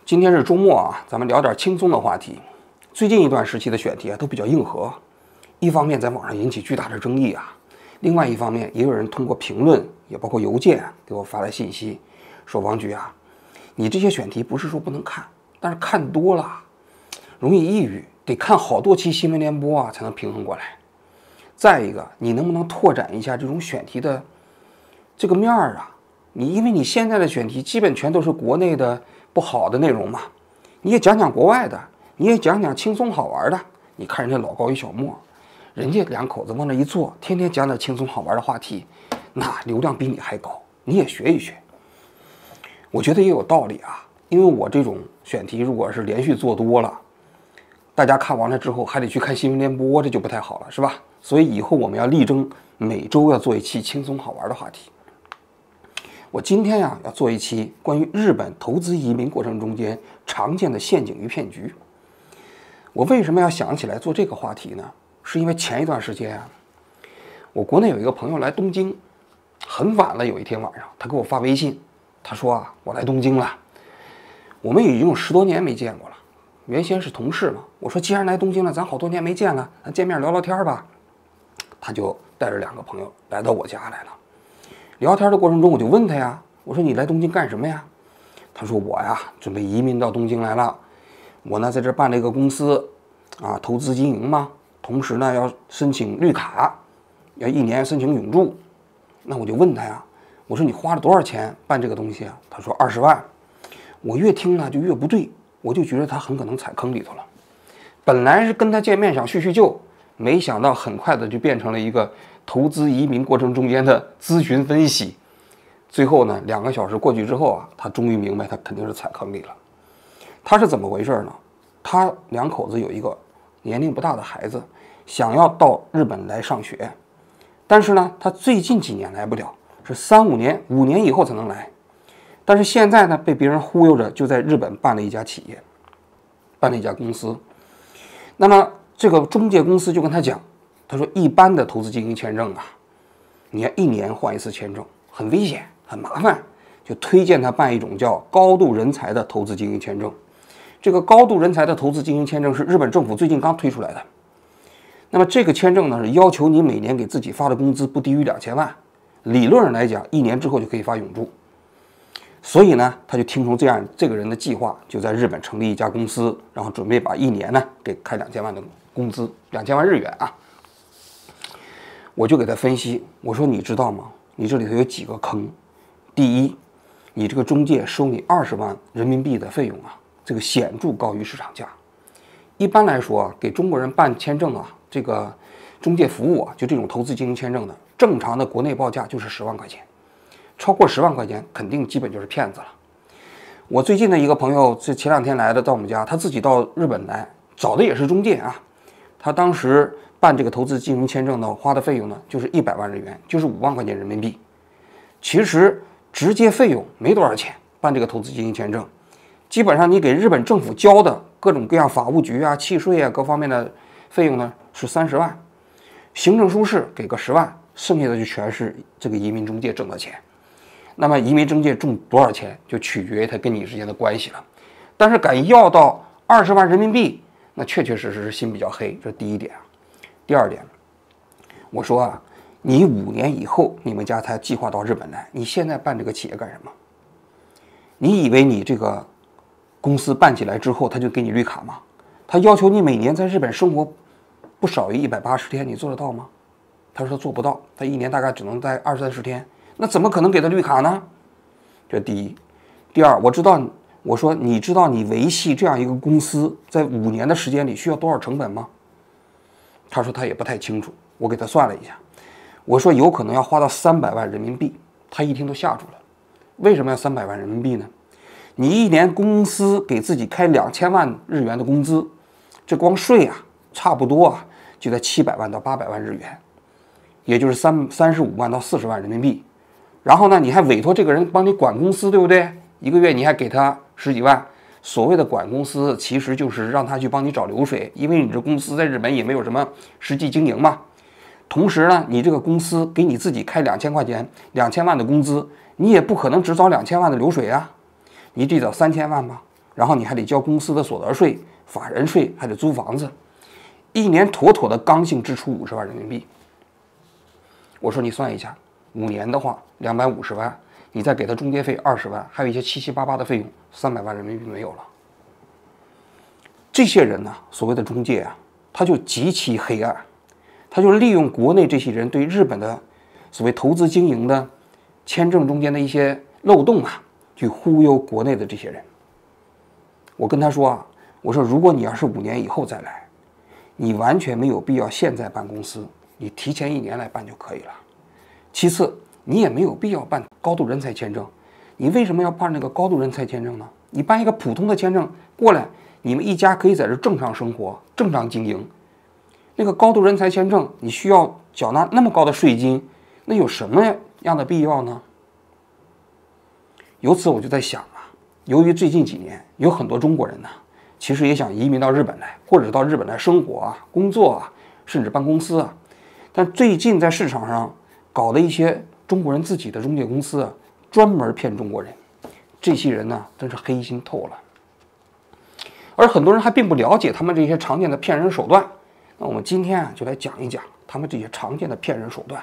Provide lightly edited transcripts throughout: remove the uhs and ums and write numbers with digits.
今天是周末啊，咱们聊点轻松的话题。最近一段时期的选题啊都比较硬核，一方面在网上引起巨大的争议啊，另外一方面也有人通过评论，也包括邮件给我发来信息，说王局啊，你这些选题不是说不能看，但是看多了容易抑郁，得看好多期新闻联播啊才能平衡过来。再一个，你能不能拓展一下这种选题的这个面儿啊？因为你现在的选题基本全都是国内的不好的内容嘛，你也讲讲国外的，你也讲讲轻松好玩的。你看人家老高与小莫，人家两口子往那一坐，天天讲点轻松好玩的话题，那流量比你还高，你也学一学。我觉得也有道理啊，因为我这种选题如果是连续做多了，大家看完了之后还得去看新闻联播，这就不太好了，是吧？所以以后我们要力争每周要做一期轻松好玩的话题。我今天呀要做一期关于日本投资移民过程中间常见的陷阱与骗局。我为什么要想起来做这个话题呢？是因为前一段时间啊，我国内有一个朋友来东京，很晚了，有一天晚上他给我发微信，他说啊，我来东京了，我们已经有10多年没见过了，原先是同事嘛，我说既然来东京了，咱好多年没见了，咱见面聊聊天吧。他就带着2个朋友来到我家来了。聊天的过程中，我就问他呀，我说你来东京干什么呀？他说我呀准备移民到东京来了，我呢在这办了一个公司啊，投资经营嘛，同时呢要申请绿卡，要1年申请永住。那我就问他呀，我说你花了多少钱办这个东西啊？他说20万。我越听呢就越不对，我就觉得他很可能踩坑里头了。本来是跟他见面想叙叙旧，没想到很快的就变成了一个投资移民过程中间的咨询分析。最后呢2个小时过去之后啊，他终于明白他肯定是踩坑里了。他是怎么回事呢？他2口子有一个年龄不大的孩子，想要到日本来上学，但是呢他最近几年来不了，是3、5年以后才能来。但是现在呢被别人忽悠着，就在日本办了一家企业，办了一家公司。那么这个中介公司就跟他讲，他说一般的投资经营签证啊，你要1年换1次签证，很危险很麻烦，就推荐他办一种叫高度人才的投资经营签证。这个高度人才的投资经营签证是日本政府最近刚推出来的。那么这个签证呢，是要求你每年给自己发的工资不低于2000万，理论上来讲1年之后就可以发永住。所以呢他就听从这个人的计划，就在日本成立一家公司，然后准备把1年呢给开2000万的工资，2000万日元啊。我就给他分析，我说你知道吗？你这里头有几个坑。第一，你这个中介收你20万人民币的费用啊，这个显著高于市场价。一般来说啊，给中国人办签证啊，这个中介服务啊，就这种投资经营签证的，正常的国内报价就是10万块钱，超过10万块钱肯定基本就是骗子了。我最近的一个朋友，这前2天来的到我们家，他自己到日本来找的也是中介啊，他当时办这个投资经营签证呢，花的费用呢就是100万日元，就是5万块钱人民币。其实直接费用没多少钱，办这个投资经营签证，基本上你给日本政府交的各种各样法务局啊、契税啊各方面的费用呢是30万，行政书士给个10万，剩下的就全是这个移民中介挣的钱。那么移民中介挣多少钱，就取决于他跟你之间的关系了。但是敢要到20万人民币，那确确实实是心比较黑，这是第一点。第二点，我说啊，你5年以后你们家才计划到日本来，你现在办这个企业干什么？你以为你这个公司办起来之后他就给你绿卡吗？他要求你每年在日本生活不少于180天，你做得到吗？他说他做不到，他1年大概只能在20、30天，那怎么可能给他绿卡呢？这第一。第二，我说你知道你维系这样一个公司在5年的时间里需要多少成本吗？他说他也不太清楚。我给他算了一下，我说有可能要花到300万人民币，他一听都吓住了。为什么要300万人民币呢？你1年公司给自己开2000万日元的工资，这光税啊，差不多啊就在700万到800万日元，也就是35万到40万人民币。然后呢，你还委托这个人帮你管公司，对不对？1个月你还给他10几万。所谓的管公司，其实就是让他去帮你找流水，因为你这公司在日本也没有什么实际经营嘛。同时呢，你这个公司给你自己开2000块钱、2000万的工资，你也不可能只找2000万的流水啊，你得找3000万吧。然后你还得交公司的所得税、法人税，还得租房子，一年妥妥的刚性支出50万人民币。我说你算一下，5年的话250万，你再给他中介费20万，还有一些七七八八的费用，300万人民币没有了。这些人呢，所谓的中介啊，他就极其黑暗，他就利用国内这些人对日本的所谓投资经营的签证中间的一些漏洞啊，去忽悠国内的这些人。我跟他说啊，我说如果你要是5年以后再来，你完全没有必要现在办公司，你提前1年来办就可以了。其次，你也没有必要办高度人才签证，你为什么要办那个高度人才签证呢？你办一个普通的签证过来，你们一家可以在这正常生活、正常经营。那个高度人才签证，你需要缴纳那么高的税金，那有什么样的必要呢？由此我就在想啊，由于最近几年有很多中国人呢，其实也想移民到日本来，或者到日本来生活啊、工作啊，甚至办公司啊，但最近在市场上搞的一些中国人自己的中介公司啊，专门骗中国人，这些人呢，真是黑心透了。而很多人还并不了解他们这些常见的骗人手段。那我们今天啊，就来讲一讲他们这些常见的骗人手段。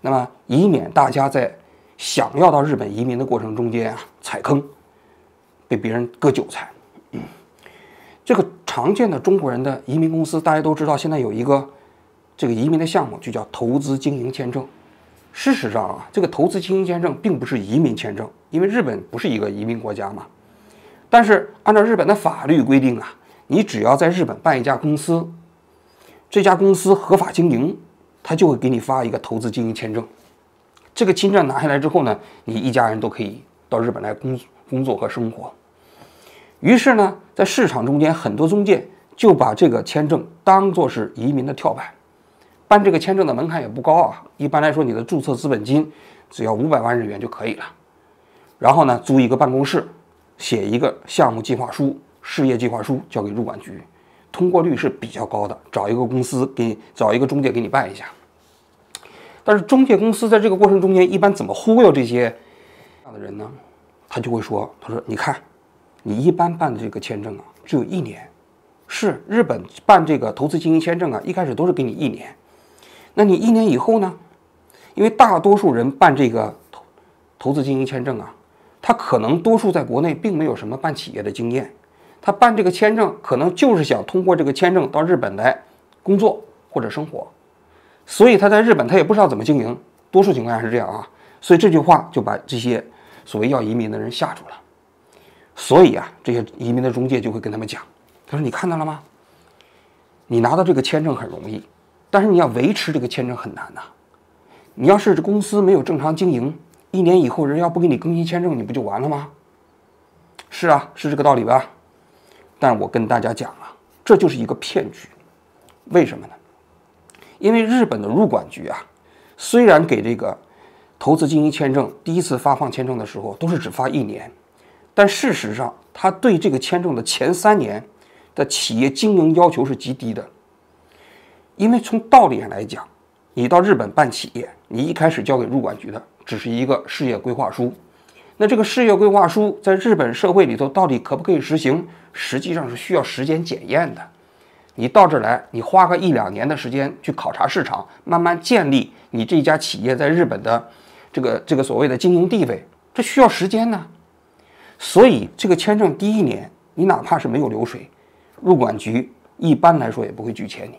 那么，以免大家在想要到日本移民的过程中间啊，踩坑，被别人割韭菜。这个常见的中国人的移民公司，大家都知道，现在有一个这个移民的项目，就叫投资经营签证。事实上啊，这个投资经营签证并不是移民签证，因为日本不是一个移民国家嘛。但是按照日本的法律规定啊，你只要在日本办一家公司，这家公司合法经营，他就会给你发一个投资经营签证。这个签证拿下来之后呢，你一家人都可以到日本来工作和生活。于是呢，在市场中间，很多中介就把这个签证当作是移民的跳板。办这个签证的门槛也不高啊，一般来说，你的注册资本金只要500万日元就可以了。然后呢，租一个办公室，写一个项目计划书、事业计划书交给入管局，通过率是比较高的。找一个公司找一个中介给你办一下。但是中介公司在这个过程中间一般怎么忽悠这些样的人呢？他就会说，他说你看，你一般办的这个签证啊，只有1年。是日本办这个投资经营签证啊，一开始都是给你1年。那你1年以后呢？因为大多数人办这个投资经营签证啊，他可能多数在国内并没有什么办企业的经验，他办这个签证可能就是想通过这个签证到日本来工作或者生活，所以他在日本他也不知道怎么经营，多数情况下是这样啊。所以这句话就把这些所谓要移民的人吓住了。所以啊，这些移民的中介就会跟他们讲，他说你看到了吗？你拿到这个签证很容易，但是你要维持这个签证很难呐。你要是这公司没有正常经营，1年以后人要不给你更新签证，你不就完了吗？是啊，是这个道理吧？但我跟大家讲啊，这就是一个骗局。为什么呢？因为日本的入管局啊，虽然给这个投资经营签证第一次发放签证的时候都是只发1年，但事实上他对这个签证的前3年的企业经营要求是极低的。因为从道理上来讲，你到日本办企业，你一开始交给入管局的只是一个事业规划书。那这个事业规划书在日本社会里头到底可不可以实行，实际上是需要时间检验的。你到这儿来，你花个1、2年的时间去考察市场，慢慢建立你这家企业在日本的这个所谓的经营地位，这需要时间呢。所以这个签证第1年，你哪怕是没有流水，入管局一般来说也不会拒签你。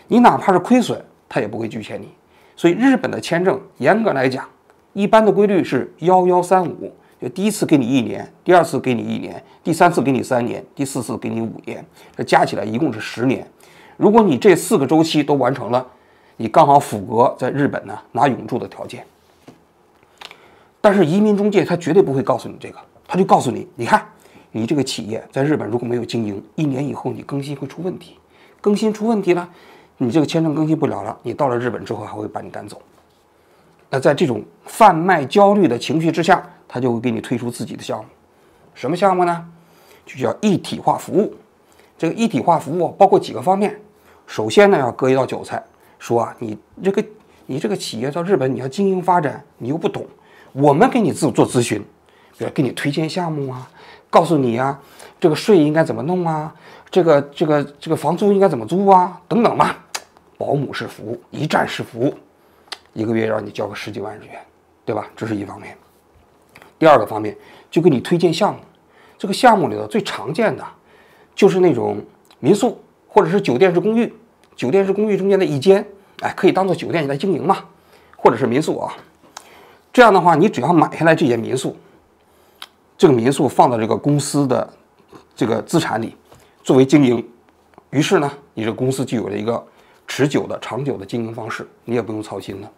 你哪怕是亏损，他也不会拒签你。所以日本的签证严格来讲，一般的规律是1135，就第1次给你1年，第2次给你1年，第3次给你3年，第4次给你5年，这加起来一共是10年。如果你这4个周期都完成了，你刚好符合在日本呢拿永住的条件。但是移民中介他绝对不会告诉你这个，他就告诉你，你看你这个企业在日本如果没有经营，1年以后你更新会出问题，更新出问题了，你这个签证更新不了了，你到了日本之后还会把你赶走。那在这种贩卖焦虑的情绪之下，他就会给你推出自己的项目。什么项目呢？就叫一体化服务。这个一体化服务包括几个方面。首先呢，要割一道韭菜，说啊，你这个企业到日本你要经营发展，你又不懂，我们给你做咨询，比如给你推荐项目啊，告诉你啊，这个税应该怎么弄啊，这个房租应该怎么租啊，等等吧。保姆式服务，一站式服务，一个月让你交个10几万日元，对吧？这是一方面。第二个方面，就给你推荐项目。这个项目里头最常见的就是那种民宿或者是酒店式公寓，酒店式公寓中间的一间，可以当做酒店来经营嘛，或者是民宿啊。这样的话，你只要买下来这间民宿，这个民宿放到这个公司的这个资产里作为经营，于是呢，你这个公司就有了一个持久的、长久的经营方式，你也不用操心了。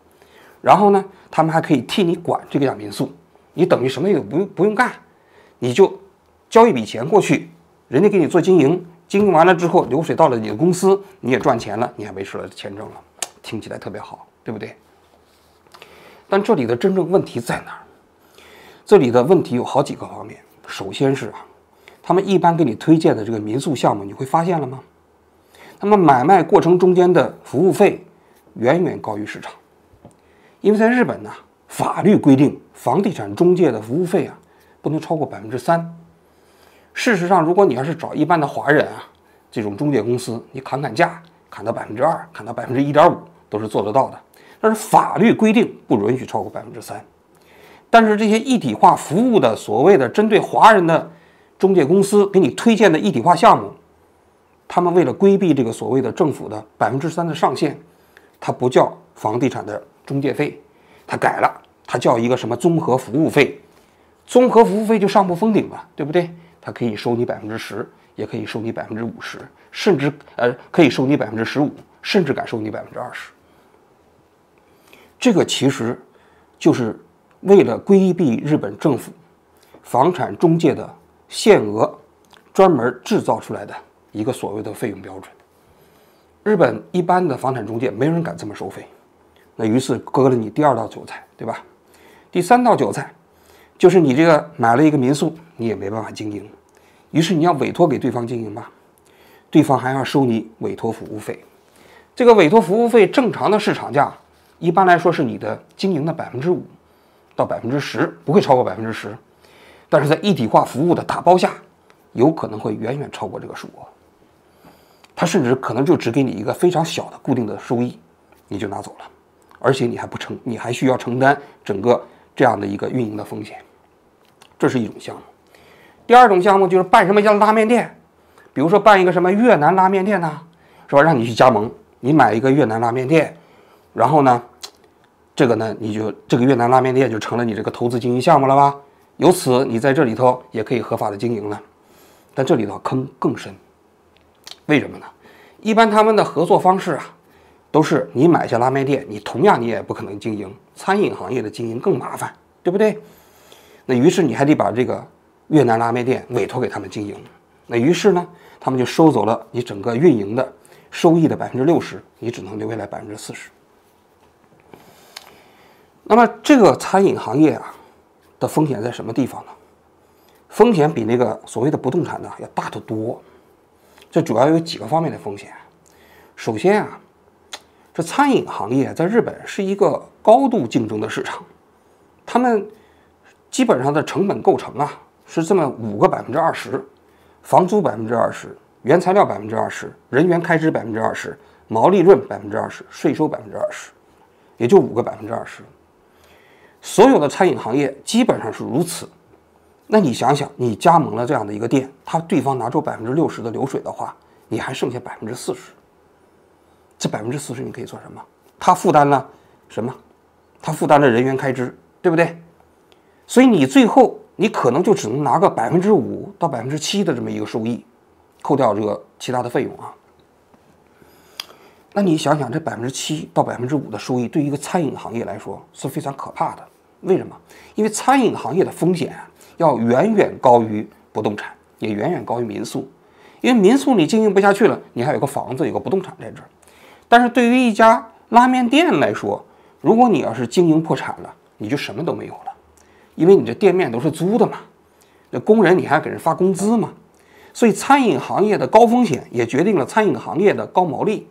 然后呢，他们还可以替你管这个民宿，你等于什么也不用干，你就交一笔钱过去，人家给你做经营，经营完了之后，流水到了你的公司，你也赚钱了，你还维持了签证了，听起来特别好，对不对？但这里的真正问题在哪儿？这里的问题有好几个方面。首先是他们一般给你推荐的这个民宿项目，你会发现了吗？他们买卖过程中间的服务费远远高于市场。因为在日本呢，法律规定房地产中介的服务费不能超过3%。事实上，如果你要是找一般的华人这种中介公司，你砍价，砍到2%，砍到1.5%都是做得到的。但是法律规定不允许超过3%。但是这些一体化服务的所谓的针对华人的中介公司给你推荐的一体化项目，他们为了规避这个所谓的政府的3%的上限，它不叫房地产的中介费，它改了，它叫一个什么综合服务费。综合服务费就上不封顶了，对不对？它可以收你10%，也可以收你50%，甚至可以收你15%，甚至敢收你20%。这个其实就是为了规避日本政府房产中介的限额，专门制造出来的一个所谓的费用标准。日本一般的房产中介没人敢这么收费，那于是割了你第2道韭菜，对吧？第3道韭菜就是你这个买了一个民宿，你也没办法经营，于是你要委托给对方经营吧，对方还要收你委托服务费。这个委托服务费正常的市场价一般来说是你的经营的5%到10%，不会超过10%，但是在一体化服务的打包下，有可能会远远超过这个数额。他甚至可能就只给你一个非常小的固定的收益，你就拿走了，而且你还需要承担整个这样的一个运营的风险。这是一种项目。第2种项目就是办什么像拉面店，比如说办一个什么越南拉面店呢，是吧？让你去加盟，你买一个越南拉面店，然后呢，这个越南拉面店就成了你这个投资经营项目了吧？由此你在这里头也可以合法的经营了。但这里头坑更深，为什么呢？一般他们的合作方式都是你买下拉面店，同样你也不可能经营，餐饮行业的经营更麻烦，对不对？那于是你还得把这个越南拉面店委托给他们经营，那于是呢，他们就收走了你整个运营的收益的60%，你只能留下来40%。那么这个餐饮行业的风险在什么地方呢？风险比那个所谓的不动产要大得多。这主要有几个方面的风险。首先这餐饮行业在日本是一个高度竞争的市场，他们基本上的成本构成是这么5个20%，房租20%，原材料20%，人员开支20%，毛利润20%，税收20%，也就5个20%。所有的餐饮行业基本上是如此。那你想想，你加盟了这样的一个店，对方拿出60%的流水的话，你还剩下40%。这40%你可以做什么？他负担了什么？他负担了人员开支，对不对？所以你最后你可能就只能拿个5%到7%的这么一个收益，扣掉这个其他的费用那你想想，这7%到5%的收益对于一个餐饮行业来说是非常可怕的。为什么？因为餐饮行业的风险要远远高于不动产，也远远高于民宿。因为民宿你经营不下去了，你还有个房子，有个不动产在这儿。但是对于一家拉面店来说，如果你要是经营破产了，你就什么都没有了，因为你这店面都是租的嘛，那工人你还要给人发工资嘛。所以餐饮行业的高风险也决定了餐饮行业的高毛利。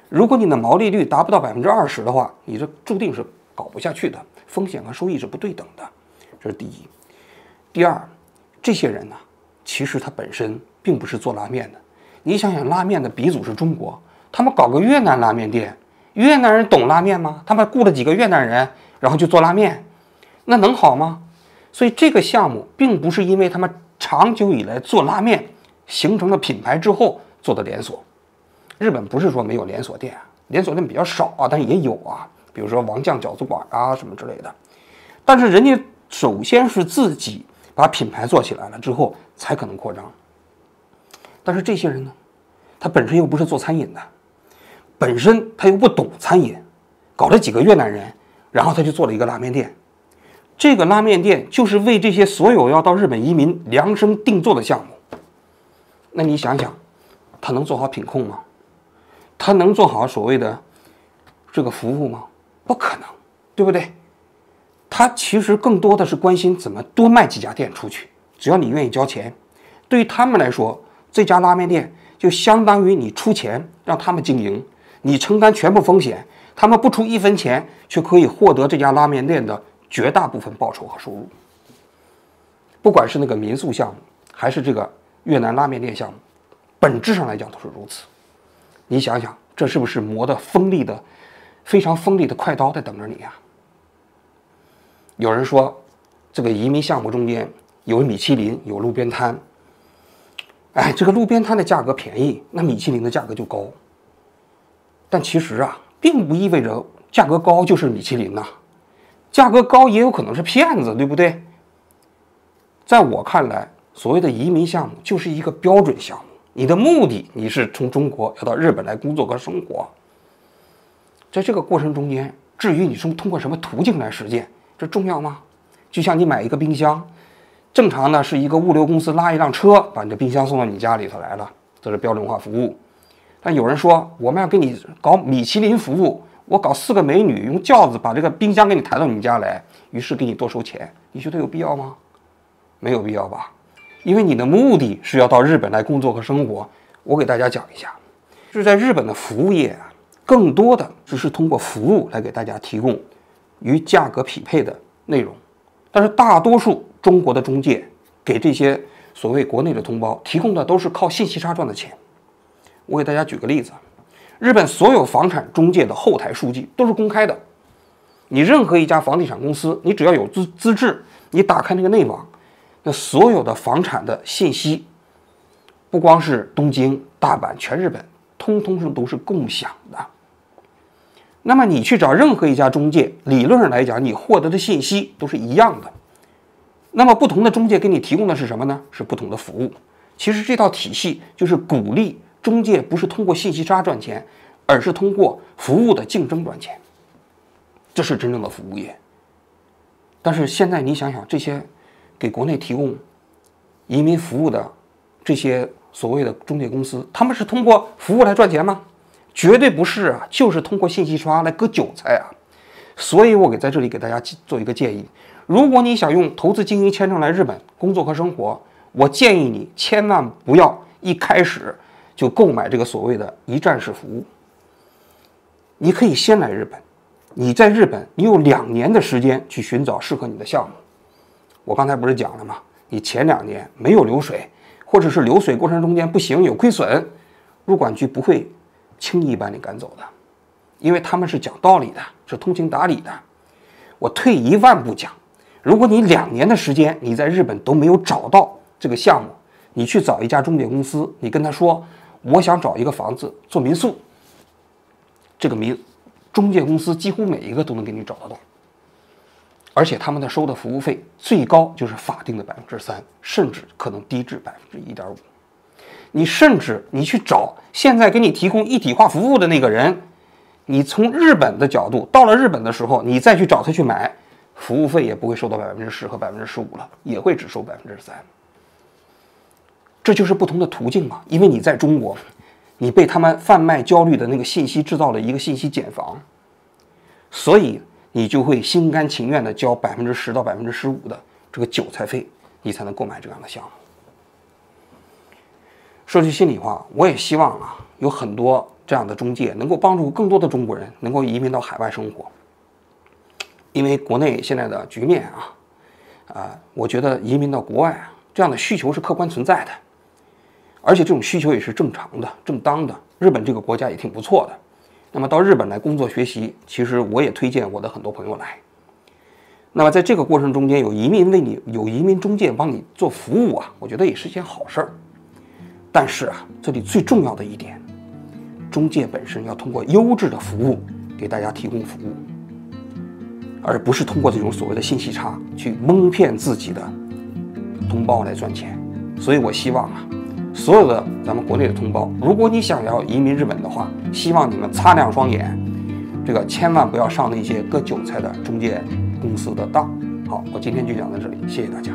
如果你的毛利率达不到20%的话，你这注定是搞不下去的，风险和收益是不对等的，这是第一。第二，这些人呢，其实他本身并不是做拉面的。你想想，拉面的鼻祖是中国，他们搞个越南拉面店，越南人懂拉面吗？他们雇了几个越南人，然后就做拉面，那能好吗？所以这个项目并不是因为他们长久以来做拉面形成了品牌之后做的连锁。日本不是说没有连锁店，连锁店比较少啊，但也有啊，比如说王酱饺子馆啊什么之类的。但是人家首先是自己把品牌做起来了之后，才可能扩张。但是这些人呢，他本身又不是做餐饮的，本身他又不懂餐饮，搞了几个越南人，然后他就做了一个拉面店。这个拉面店就是为这些所有要到日本移民量身定做的项目。那你想想，他能做好品控吗？他能做好所谓的这个服务吗？不可能，对不对？他其实更多的是关心怎么多卖几家店出去，只要你愿意交钱。对于他们来说，这家拉面店就相当于你出钱让他们经营，你承担全部风险，他们不出1分钱，却可以获得这家拉面店的绝大部分报酬和收入。不管是那个民宿项目，还是这个越南拉面店项目，本质上来讲都是如此。你想想，这是不是磨得非常锋利的快刀在等着你啊？有人说，这个移民项目中间有米其林，有路边摊。哎，这个路边摊的价格便宜，那米其林的价格就高。但其实啊，并不意味着价格高就是米其林呐，价格高也有可能是骗子，对不对？在我看来，所谓的移民项目就是一个标准项目，你的目的你是从中国要到日本来工作和生活，在这个过程中间，至于你是通过什么途径来实践，这重要吗？就像你买一个冰箱，正常呢是一个物流公司拉一辆车把你的冰箱送到你家里头来了，这是标准化服务。但有人说我们要给你搞米其林服务，我搞4个美女用轿子把这个冰箱给你抬到你家来，于是给你多收钱，你觉得有必要吗？没有必要吧？因为你的目的是要到日本来工作和生活。我给大家讲一下，就是在日本的服务业啊，更多的只是通过服务来给大家提供与价格匹配的内容，但是大多数中国的中介给这些所谓国内的同胞提供的都是靠信息差赚的钱。我给大家举个例子，日本所有房产中介的后台数据都是公开的，你任何一家房地产公司，你只要有资质，你打开那个内网，那所有的房产的信息，不光是东京、大阪，全日本通通都是共享的。那么你去找任何一家中介，理论上来讲，你获得的信息都是一样的。那么不同的中介给你提供的是什么呢？是不同的服务。其实这套体系就是鼓励中介不是通过信息差赚钱，而是通过服务的竞争赚钱。这是真正的服务业。但是现在你想想，这些给国内提供移民服务的这些所谓的中介公司，他们是通过服务来赚钱吗？绝对不是啊，就是通过信息差来割韭菜啊。所以我在这里给大家做一个建议，如果你想用投资经营签证来日本工作和生活，我建议你千万不要一开始就购买这个所谓的一站式服务。你可以先来日本，你在日本你有2年的时间去寻找适合你的项目。我刚才不是讲了吗？你前2年没有流水，或者是流水过程中间不行有亏损，入管局不会轻易把你赶走的，因为他们是讲道理的，是通情达理的。我退1万步讲，如果你2年的时间你在日本都没有找到这个项目，你去找一家中介公司，你跟他说我想找一个房子做民宿，这个中介公司几乎每一个都能给你找得到，而且他们的收的服务费最高就是法定的3%，甚至可能低至1.5%。你甚至你去找现在给你提供一体化服务的那个人，你从日本的角度到了日本的时候，你再去找他去买，服务费也不会收到10%和15%了，也会只收3%。这就是不同的途径嘛，因为你在中国，你被他们贩卖焦虑的那个信息制造了一个信息茧房，所以你就会心甘情愿的交10%到15%的这个韭菜费，你才能购买这样的项目。说句心里话，我也希望啊，有很多这样的中介能够帮助更多的中国人能够移民到海外生活。因为国内现在的局面我觉得移民到国外这样的需求是客观存在的，而且这种需求也是正常的、正当的。日本这个国家也挺不错的。那么到日本来工作学习，其实我也推荐我的很多朋友来。那么在这个过程中间，有移民中介帮你做服务我觉得也是一件好事儿。但是这里最重要的一点，中介本身要通过优质的服务给大家提供服务，而不是通过这种所谓的信息差去蒙骗自己的同胞来赚钱。所以我希望所有的咱们国内的同胞，如果你想要移民日本的话，希望你们擦亮双眼，这个千万不要上那些割韭菜的中介公司的当。好，我今天就讲到这里，谢谢大家。